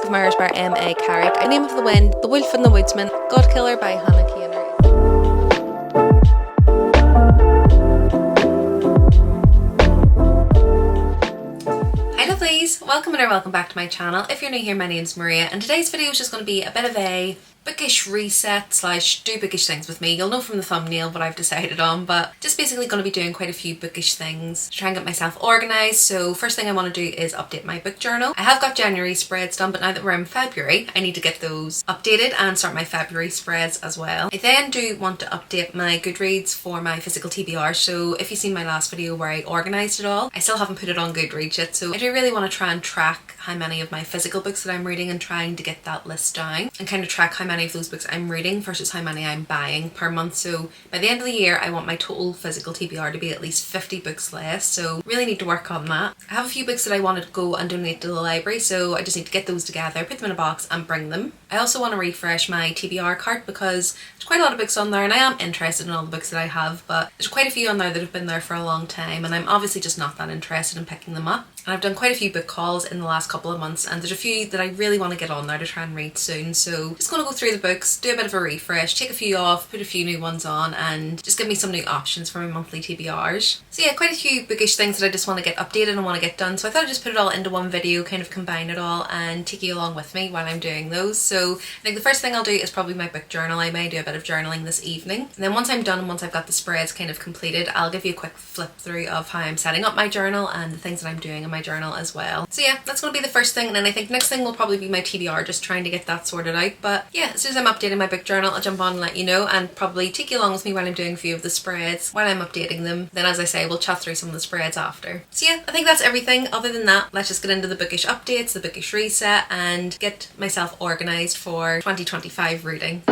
of Irish by M.A. Carrick, A Name of the Wind, The Wolf and the Woodsman, Godkiller by Hannah Keener. Hi lovelies, welcome or welcome back to my channel. If you're new here, my name's Maria and today's video is just going to be a bit of a bookish reset slash do bookish things with me. You'll know from the thumbnail what I've decided on, but just basically going to be doing quite a few bookish things to try and get myself organised. So first thing I want to do is update my book journal. I have got January spreads done, but now that we're in February, I need to get those updated and start my February spreads as well. I then do want to update my Goodreads for my physical TBR. So if you've seen my last video where I organised it all, I still haven't put it on Goodreads yet. So I do really want to try and track how many of my physical books that I'm reading and trying to get that list down and kind of track how many of those books I'm reading versus how many I'm buying per month. So by the end of the year, I want my total physical TBR to be at least 50 books less. So really need to work on that. I have a few books that I wanted to go and donate to the library, so I just need to get those together, put them in a box and bring them. I also want to refresh my TBR cart because there's quite a lot of books on there and I am interested in all the books that I have, but there's quite a few on there that have been there for a long time and I'm obviously just not that interested in picking them up. And I've done quite a few book hauls in the last couple of months and there's a few that I really want to get on there to try and read soon. So just going to go through the books, do a bit of a refresh, take a few off, put a few new ones on and just give me some new options for my monthly TBRs. So yeah, quite a few bookish things that I just want to get updated and want to get done. So I thought I'd just put it all into one video, kind of combine it all and take you along with me while I'm doing those. So I think the first thing I'll do is probably my book journal. I may do a bit of journaling this evening. And then once I'm done and once I've got the spreads kind of completed, I'll give you a quick flip through of how I'm setting up my journal and the things that I'm doing in my journal as well. So yeah, that's going to be the first thing, and then I think next thing will probably be my TBR, just trying to get that sorted out. But yeah, as soon as I'm updating my book journal, I'll jump on and let you know and probably take you along with me while I'm doing a few of the spreads while I'm updating them. Then as I say, we'll chat through some of the spreads after. So yeah, I think that's everything. Other than that, let's just get into the bookish updates, the bookish reset and get myself organised for 2025 reading.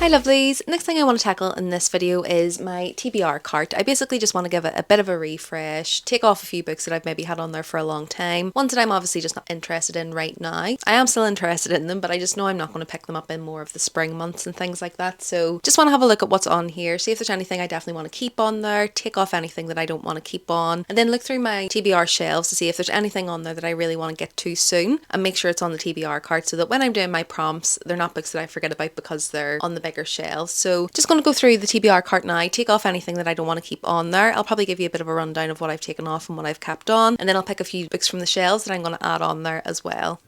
Hi lovelies! Next thing I want to tackle in this video is my TBR cart. I basically just want to give it a bit of a refresh, take off a few books that I've maybe had on there for a long time, ones that I'm obviously just not interested in right now. I am still interested in them, but I just know I'm not going to pick them up in more of the spring months and things like that, so just want to have a look at what's on here, see if there's anything I definitely want to keep on there, take off anything that I don't want to keep on, and then look through my TBR shelves to see if there's anything on there that I really want to get to soon, and make sure it's on the TBR cart so that when I'm doing my prompts, they're not books that I forget about because they're on the bigger shelves. So just going to go through the TBR cart now, take off anything that I don't want to keep on there. I'll probably give you a bit of a rundown of what I've taken off and what I've kept on, and then I'll pick a few books from the shelves that I'm going to add on there as well.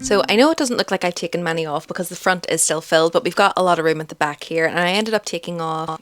So I know it doesn't look like I've taken many off because the front is still filled, but we've got a lot of room at the back here, and I ended up taking off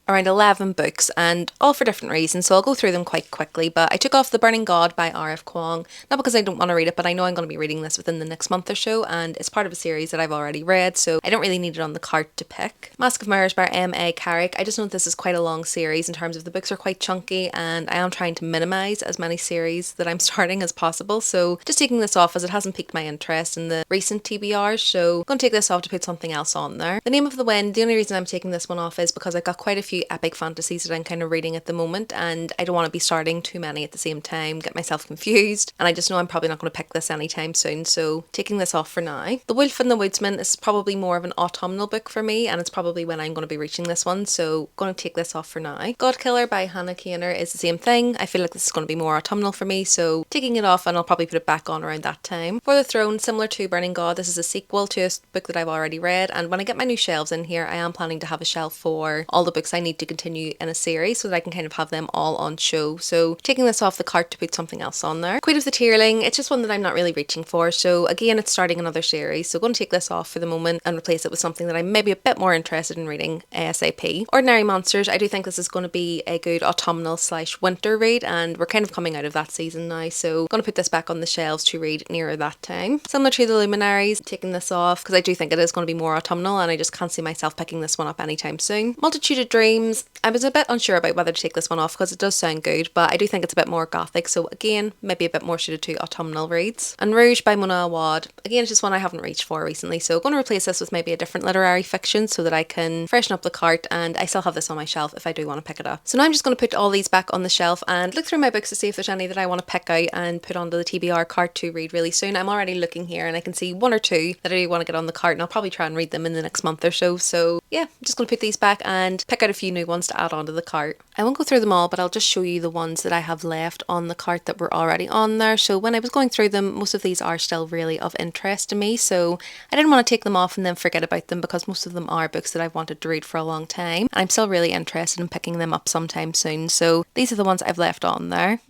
around 11 books, and all for different reasons, so I'll go through them quite quickly. But I took off The Burning God by R.F. Kuang, not because I don't want to read it, but I know I'm going to be reading this within the next month or so, and it's part of a series that I've already read, so I don't really need it on the cart to pick. Mask of Mirrors by M.A. Carrick. I just know this is quite a long series in terms of the books are quite chunky, and I am trying to minimise as many series that I'm starting as possible, so just taking this off as it hasn't piqued my interest in the recent TBRs, so I'm going to take this off to put something else on there. The Name of the Wind, the only reason I'm taking this one off is because I've got quite a few epic fantasies that I'm kind of reading at the moment, and I don't want to be starting too many at the same time, get myself confused, and I just know I'm probably not going to pick this anytime soon, so taking this off for now. The Wolf and the Woodsman is probably more of an autumnal book for me, and it's probably when I'm going to be reaching this one, so going to take this off for now. Godkiller by Hannah Keener is the same thing. I feel like this is going to be more autumnal for me, so taking it off, and I'll probably put it back on around that time. For the Throne, similar to Burning God, this is a sequel to a book that I've already read, and when I get my new shelves in here, I am planning to have a shelf for all the books I need to continue in a series so that I can kind of have them all on show. So taking this off the cart to put something else on there. Queen of the Tearling, it's just one that I'm not really reaching for, so again it's starting another series, so I'm going to take this off for the moment and replace it with something that I'm maybe a bit more interested in reading ASAP. Ordinary Monsters, I do think this is going to be a good autumnal / winter read, and we're kind of coming out of that season now, so I'm going to put this back on the shelves to read nearer that time. Similar to The Luminaries, taking this off because I do think it is going to be more autumnal, and I just can't see myself picking this one up anytime soon. Multitude of Dreams, I was a bit unsure about whether to take this one off because it does sound good, but I do think it's a bit more gothic, so again maybe a bit more suited to autumnal reads. And Rouge by Mona Awad, again it's just one I haven't reached for recently, so I'm going to replace this with maybe a different literary fiction so that I can freshen up the cart, and I still have this on my shelf if I do want to pick it up. So now I'm just going to put all these back on the shelf and look through my books to see if there's any that I want to pick out and put onto the TBR cart to read really soon. I'm already looking here and I can see one or two that I do want to get on the cart, and I'll probably try and read them in the next month or so yeah, I'm just going to put these back and pick out a few new ones to add onto the cart. I won't go through them all, but I'll just show you the ones that I have left on the cart that were already on there. So when I was going through them, most of these are still really of interest to me, so I didn't want to take them off and then forget about them because most of them are books that I've wanted to read for a long time, and I'm still really interested in picking them up sometime soon, so these are the ones I've left on there.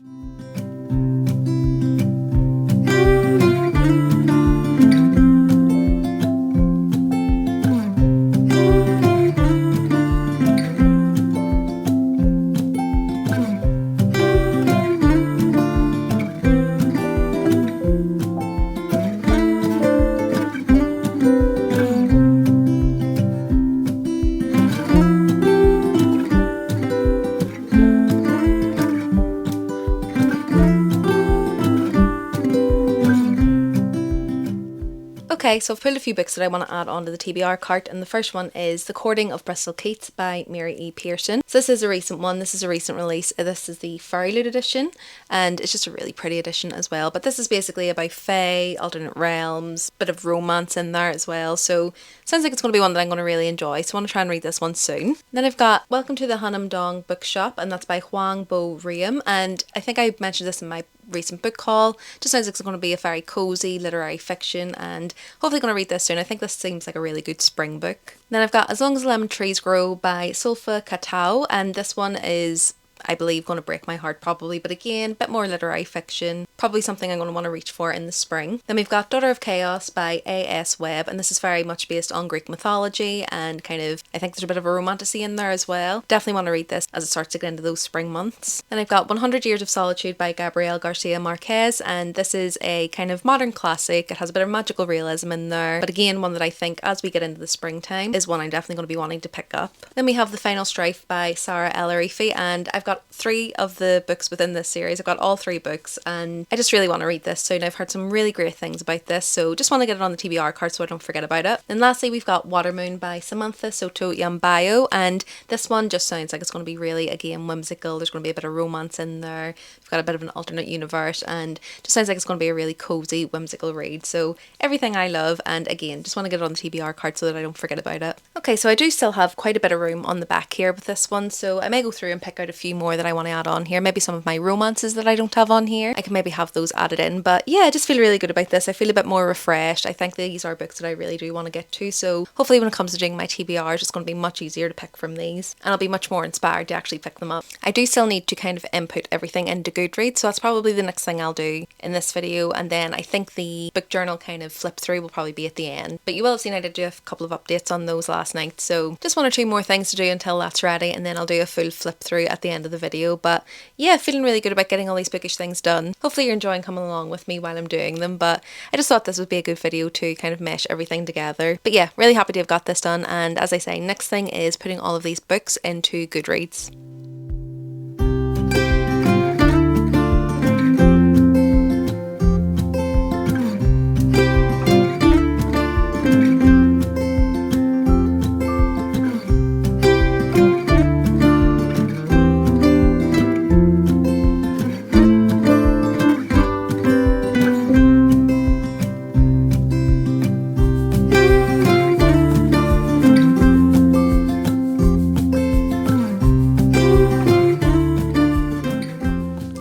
Okay, so I've pulled a few books that I want to add onto the TBR cart, and the first one is The Courting of Bristol Keats by Mary E. Pearson. So this is a recent one, this is a recent release. This is the Fairyloot edition, and it's just a really pretty edition as well. But this is basically about fae, alternate realms, bit of romance in there as well. So sounds like it's going to be one that I'm going to really enjoy, so I want to try and read this one soon. Then I've got Welcome to the Hanam Dong Bookshop, and that's by Huang Bo Riem, and I think I mentioned this in my recent book haul. Just sounds like it's going to be a very cozy literary fiction, and hopefully going to read this soon. I think this seems like a really good spring book. Then I've got As Long as Lemon Trees Grow by Sulfa Katao, and this one is, I believe, going to break my heart probably, but again, a bit more literary fiction, probably something I'm going to want to reach for in the spring. Then we've got Daughter of Chaos by A.S. Webb, and this is very much based on Greek mythology, and kind of, I think there's a bit of a romantasy in there as well. Definitely want to read this as it starts to get into those spring months. Then I've got 100 Years of Solitude by Gabriel Garcia Marquez, and this is a kind of modern classic. It has a bit of magical realism in there, but again, one that I think as we get into the springtime is one I'm definitely going to be wanting to pick up. Then we have The Final Strife by Sarah El Arifi, and I've got 3 of the books within this series. I've got all 3 books and I just really want to read this soon. I've heard some really great things about this, so just want to get it on the TBR card so I don't forget about it. And lastly, we've got Watermoon by Samantha Soto Yambayo, and this one just sounds like it's going to be really, again, whimsical. There's going to be a bit of romance in there. We've got a bit of an alternate universe, and just sounds like it's going to be a really cozy, whimsical read. So everything I love, and again, just want to get it on the TBR card so that I don't forget about it. Okay, so I do still have quite a bit of room on the back here with this one, so I may go through and pick out a few more that I want to add on here. Maybe some of my romances that I don't have on here, I can maybe have those added in. But yeah, I just feel really good about this. I feel a bit more refreshed. I think these are books that I really do want to get to, so hopefully when it comes to doing my TBR, it's just going to be much easier to pick from these, and I'll be much more inspired to actually pick them up. I do still need to kind of input everything into Goodreads, so that's probably the next thing I'll do in this video, and then I think the book journal kind of flip through will probably be at the end. But you will have seen I did do a couple of updates on those last night, so just 1 or 2 more things to do until that's ready, and then I'll do a full flip through at the end of the video. But yeah, feeling really good about getting all these bookish things done. Hopefully you're enjoying coming along with me while I'm doing them, but I just thought this would be a good video to kind of mesh everything together. But yeah, really happy to have got this done, and as I say, next thing is putting all of these books into Goodreads.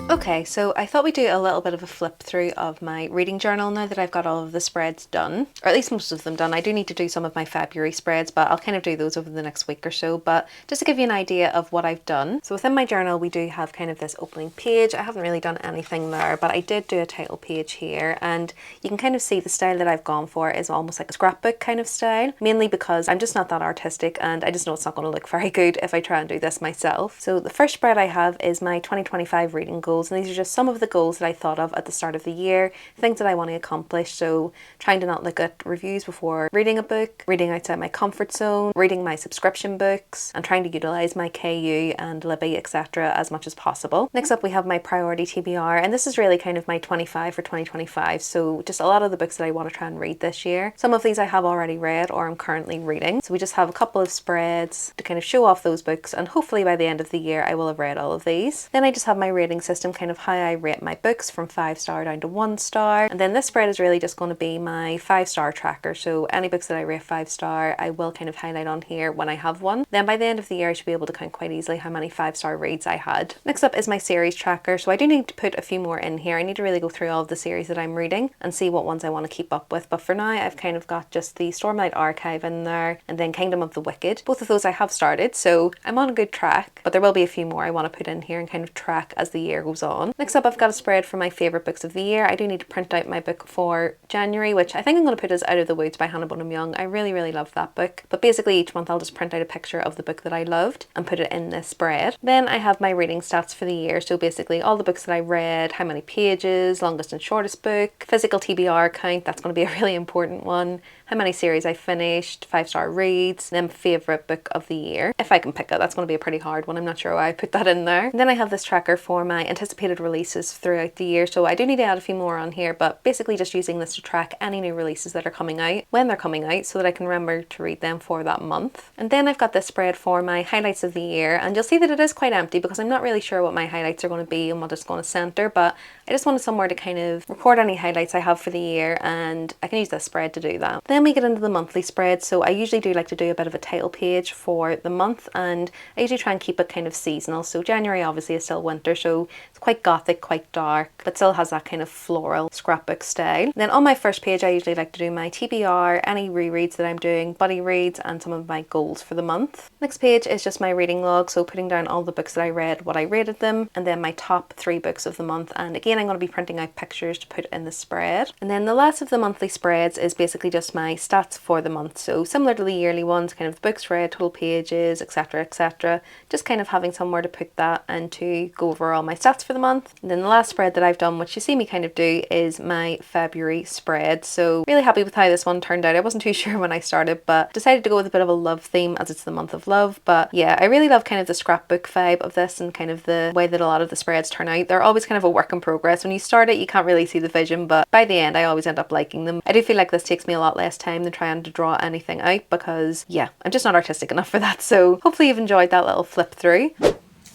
Okay, so I thought we'd do a little bit of a flip through of my reading journal now that I've got all of the spreads done, or at least most of them done. I do need to do some of my February spreads, but I'll kind of do those over the next week or so. But just to give you an idea of what I've done. So within my journal, we do have kind of this opening page. I haven't really done anything there, but I did do a title page here, and you can kind of see the style that I've gone for is almost like a scrapbook kind of style, mainly because I'm just not that artistic, and I just know it's not going to look very good if I try and do this myself. So the first spread I have is my 2025 reading goals, and these are just some of the goals that I thought of at the start of the year, things that I want to accomplish. So trying to not look at reviews before reading a book, reading outside my comfort zone, reading my subscription books, and trying to utilise my KU and Libby, etc. as much as possible. Next up we have my priority TBR, and this is really kind of my 25 for 2025, so just a lot of the books that I want to try and read this year. Some of these I have already read or I'm currently reading, so we just have a couple of spreads to kind of show off those books, and hopefully by the end of the year I will have read all of these. Then I just have my rating system, kind of how I rate my books from 5-star down to 1-star, and then this spread is really just going to be my 5-star tracker, so any books that I rate 5-star I will kind of highlight on here when I have one. Then by the end of the year I should be able to count quite easily how many 5-star reads I had. Next up is my series tracker, so I do need to put a few more in here. I need to really go through all of the series that I'm reading and see what ones I want to keep up with, but for now I've kind of got just the Stormlight Archive in there, and then Kingdom of the Wicked. Both of those I have started, so I'm on a good track, but there will be a few more I want to put in here and kind of track as the year goes on. Next up I've got a spread for my favourite books of the year. I do need to print out my book for January, which I think I'm going to put as Out of the Woods by Hannah Bonham Young. I really love that book, but basically each month I'll just print out a picture of the book that I loved and put it in this spread. Then I have my reading stats for the year, so basically all the books that I read, how many pages, longest and shortest book, physical TBR count, that's going to be a really important one, how many series I finished, 5-star reads, then favourite book of the year. If I can pick it, that's going to be a pretty hard one. I'm not sure why I put that in there. And then I have this tracker for my anticipated releases throughout the year, so I do need to add a few more on here, but basically just using this to track any new releases that are coming out, when they're coming out, so that I can remember to read them for that month. And then I've got this spread for my highlights of the year, and you'll see that it is quite empty because I'm not really sure what my highlights are going to be and what it's going to centre, but I just wanted somewhere to kind of record any highlights I have for the year, and I can use this spread to do that. Then then we get into the monthly spread. So I usually do like to do a bit of a title page for the month, and I usually try and keep it kind of seasonal. So January obviously is still winter, so it's quite gothic, quite dark, but still has that kind of floral scrapbook style. Then on my first page I usually like to do my TBR, any rereads that I'm doing, buddy reads, and some of my goals for the month. Next page is just my reading log, so putting down all the books that I read, what I rated them, and then my top 3 books of the month. And again, I'm going to be printing out pictures to put in the spread. And then the last of the monthly spreads is basically just my stats for the month. So similar to the yearly ones, kind of the books read, total pages, etc, etc. Just kind of having somewhere to put that and to go over all my stats for the month. And then the last spread that I've done, which you see me kind of do, is my February spread. So really happy with how this one turned out. I wasn't too sure when I started, but decided to go with a bit of a love theme as it's the month of love. But yeah, I really love kind of the scrapbook vibe of this and kind of the way that a lot of the spreads turn out. They're always kind of a work in progress. When you start it, you can't really see the vision, but by the end I always end up liking them. I do feel like this takes me a lot less time than trying to draw anything out because yeah, I'm just not artistic enough for that. So hopefully you've enjoyed that little flip through.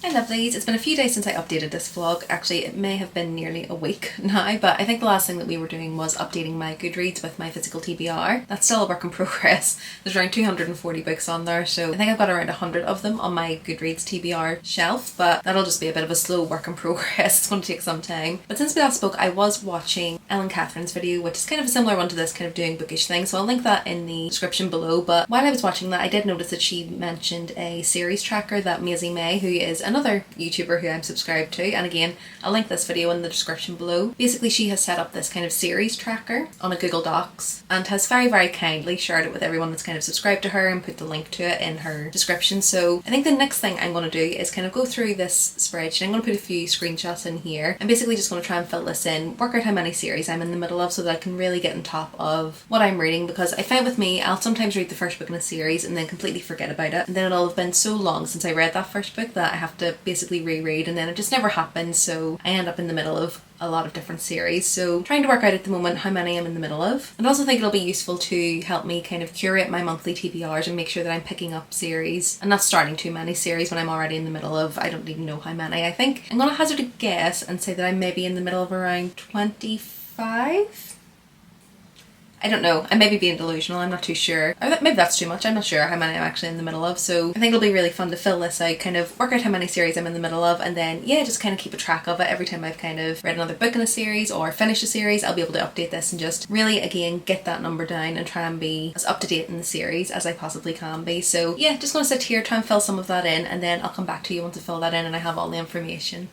Hi Lovelies, it's been a few days since I updated this vlog. Actually, it may have been nearly a week now, but I think the last thing that we were doing was updating my Goodreads with my physical TBR. That's still a work in progress. There's around 240 books on there, so I think I've got around 100 of them on my Goodreads TBR shelf, but that'll just be a bit of a slow work in progress. It's going to take some time. But since we last spoke, I was watching Ellen Catherine's video, which is kind of a similar one to this, kind of doing bookish things, so I'll link that in the description below. But while I was watching that, I did notice that she mentioned a series tracker that Maisie May, who is another YouTuber who I'm subscribed to, and again I'll link this video in the description below. Basically she has set up this kind of series tracker on a Google Docs and has very kindly shared it with everyone that's kind of subscribed to her and put the link to it in her description. So I think the next thing I'm going to do is kind of go through this spreadsheet. I'm going to put a few screenshots in here. I'm basically just going to try and fill this in, work out how many series I'm in the middle of so that I can really get on top of what I'm reading, because I find with me I'll sometimes read the first book in a series and then completely forget about it, and then it'll have been so long since I read that first book that I have to basically reread, and then it just never happens, so I end up in the middle of a lot of different series. So trying to work out at the moment how many I'm in the middle of. And I also think it'll be useful to help me kind of curate my monthly TBRs and make sure that I'm picking up series and not starting too many series when I'm already in the middle of, I don't even know how many. I think I'm gonna hazard a guess and say that I'm maybe in the middle of around 25? I don't know, I may be being delusional, I'm not too sure. Or maybe that's too much, I'm not sure how many I'm actually in the middle of. So I think it'll be really fun to fill this out, kind of work out how many series I'm in the middle of, and then yeah, just kind of keep a track of it. Every time I've kind of read another book in a series or finished a series, I'll be able to update this and just really again get that number down and try and be as up to date in the series as I possibly can be. So yeah, just gonna sit here, try and fill some of that in, and then I'll come back to you once I fill that in and I have all the information.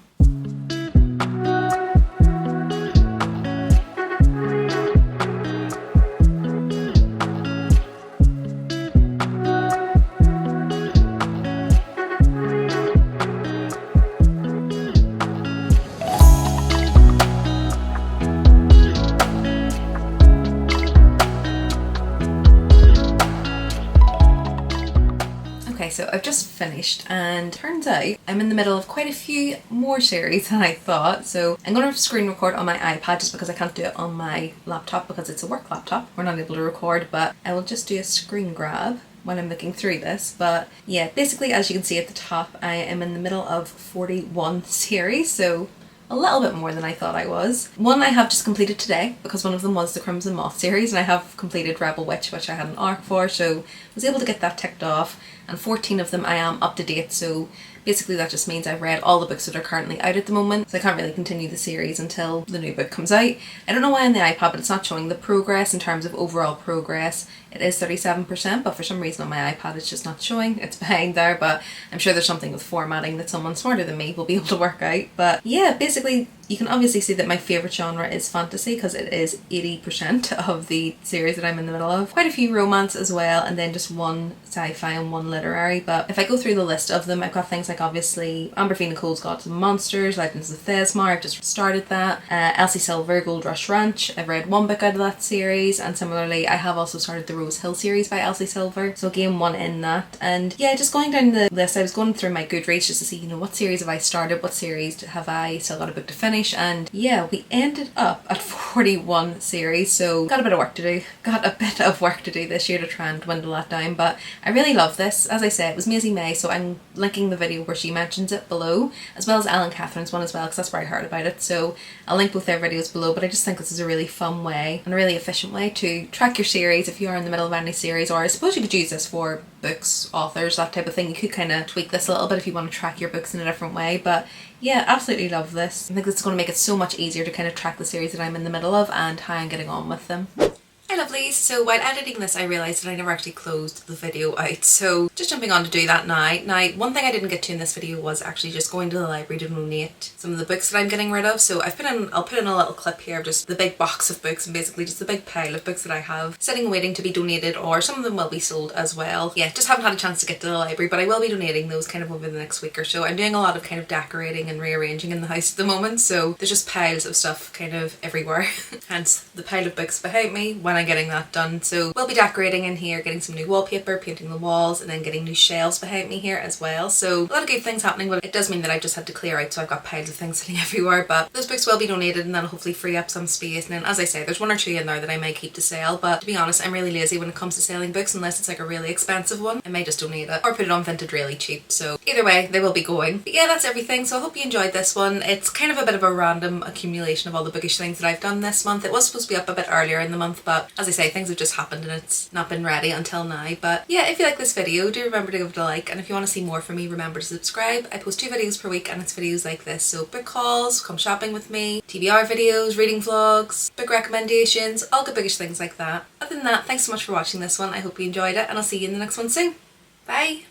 So I've just finished, and turns out I'm in the middle of quite a few more series than I thought. So I'm going to screen record on my iPad just because I can't do it on my laptop because it's a work laptop. We're not able to record, but I will just do a screen grab when I'm looking through this. But yeah, basically as you can see at the top, I am in the middle of 41 series, so a little bit more than I thought I was. One I have just completed today because one of them was the Crimson Moth series, and I have completed Rebel Witch, which I had an arc for, so I was able to get that ticked off, and 14 of them I am up to date. So basically that just means I've read all the books that are currently out at the moment, so I can't really continue the series until the new book comes out. I don't know why on the iPad, but it's not showing the progress in terms of overall progress. It is 37%, but for some reason on my iPad it's just not showing. It's behind there, but I'm sure there's something with formatting that someone smarter than me will be able to work out. But yeah, basically you can obviously see that my favourite genre is fantasy because it is 80% of the series that I'm in the middle of. Quite a few romance as well, and then just one sci-fi and one literary. But if I go through the list of them, I've got things like obviously Amber Fiona Cole's Gods and Monsters, Legends of Thesmar, I've just started that. Elsie Silver, Gold Rush Ranch, I've read one book out of that series, and similarly I have also started the Rose Hill series by Elsie Silver, so again one in that. And yeah, just going down the list, I was going through my Goodreads just to see, you know, what series have I started, what series have I still got a book to finish, finish, and yeah, we ended up at 41 series, so got a bit of work to do. Got a bit of work to do this year to try and dwindle that down, but I really love this. As I say, it was Maisie May, so I'm linking the video where she mentions it below, as well as Ellen Catherine's one as well, because that's where I heard about it, so I'll link both their videos below. But I just think this is a really fun way and a really efficient way to track your series if you are in the middle of any series, or I suppose you could use this for books, authors, that type of thing. You could kind of tweak this a little bit if you want to track your books in a different way, but yeah, absolutely love this. I think it's going to make it so much easier to kind of track the series that I'm in the middle of and how I'm getting on with them. Hi lovelies, so while editing this I realised that I never actually closed the video out, so just jumping on to do that now. Now, one thing I didn't get to in this video was actually just going to the library to donate some of the books that I'm getting rid of. So I'll put in a little clip here of just the big box of books, and basically just the big pile of books that I have sitting waiting to be donated, or some of them will be sold as well. Yeah, just haven't had a chance to get to the library, but I will be donating those kind of over the next week or so. I'm doing a lot of kind of decorating and rearranging in the house at the moment, so there's just piles of stuff kind of everywhere. Hence the pile of books behind me when I'm getting that done. So we'll be decorating in here, getting some new wallpaper, painting the walls, and then getting new shelves behind me here as well. So a lot of good things happening, but it does mean that I've just had to clear out, so I've got piles of things sitting everywhere. But those books will be donated, and that'll hopefully free up some space. And then, as I say, there's one or two in there that I might keep to sell, but to be honest, I'm really lazy when it comes to selling books, unless it's like a really expensive one. I may just donate it or put it on Vinted really cheap. So either way, they will be going. But yeah, that's everything. So I hope you enjoyed this one. It's kind of a bit of a random accumulation of all the bookish things that I've done this month. It was supposed to be up a bit earlier in the month, but as I say, things have just happened and it's not been ready until now. But yeah, if you like this video, do remember to give it a like, and if you want to see more from me, remember to subscribe. I post 2 videos per week, and it's videos like this, so book hauls, come shopping with me, TBR videos, reading vlogs, book recommendations, all good bookish things like that. Other than that, thanks so much for watching this one. I hope you enjoyed it, and I'll see you in the next one soon. Bye!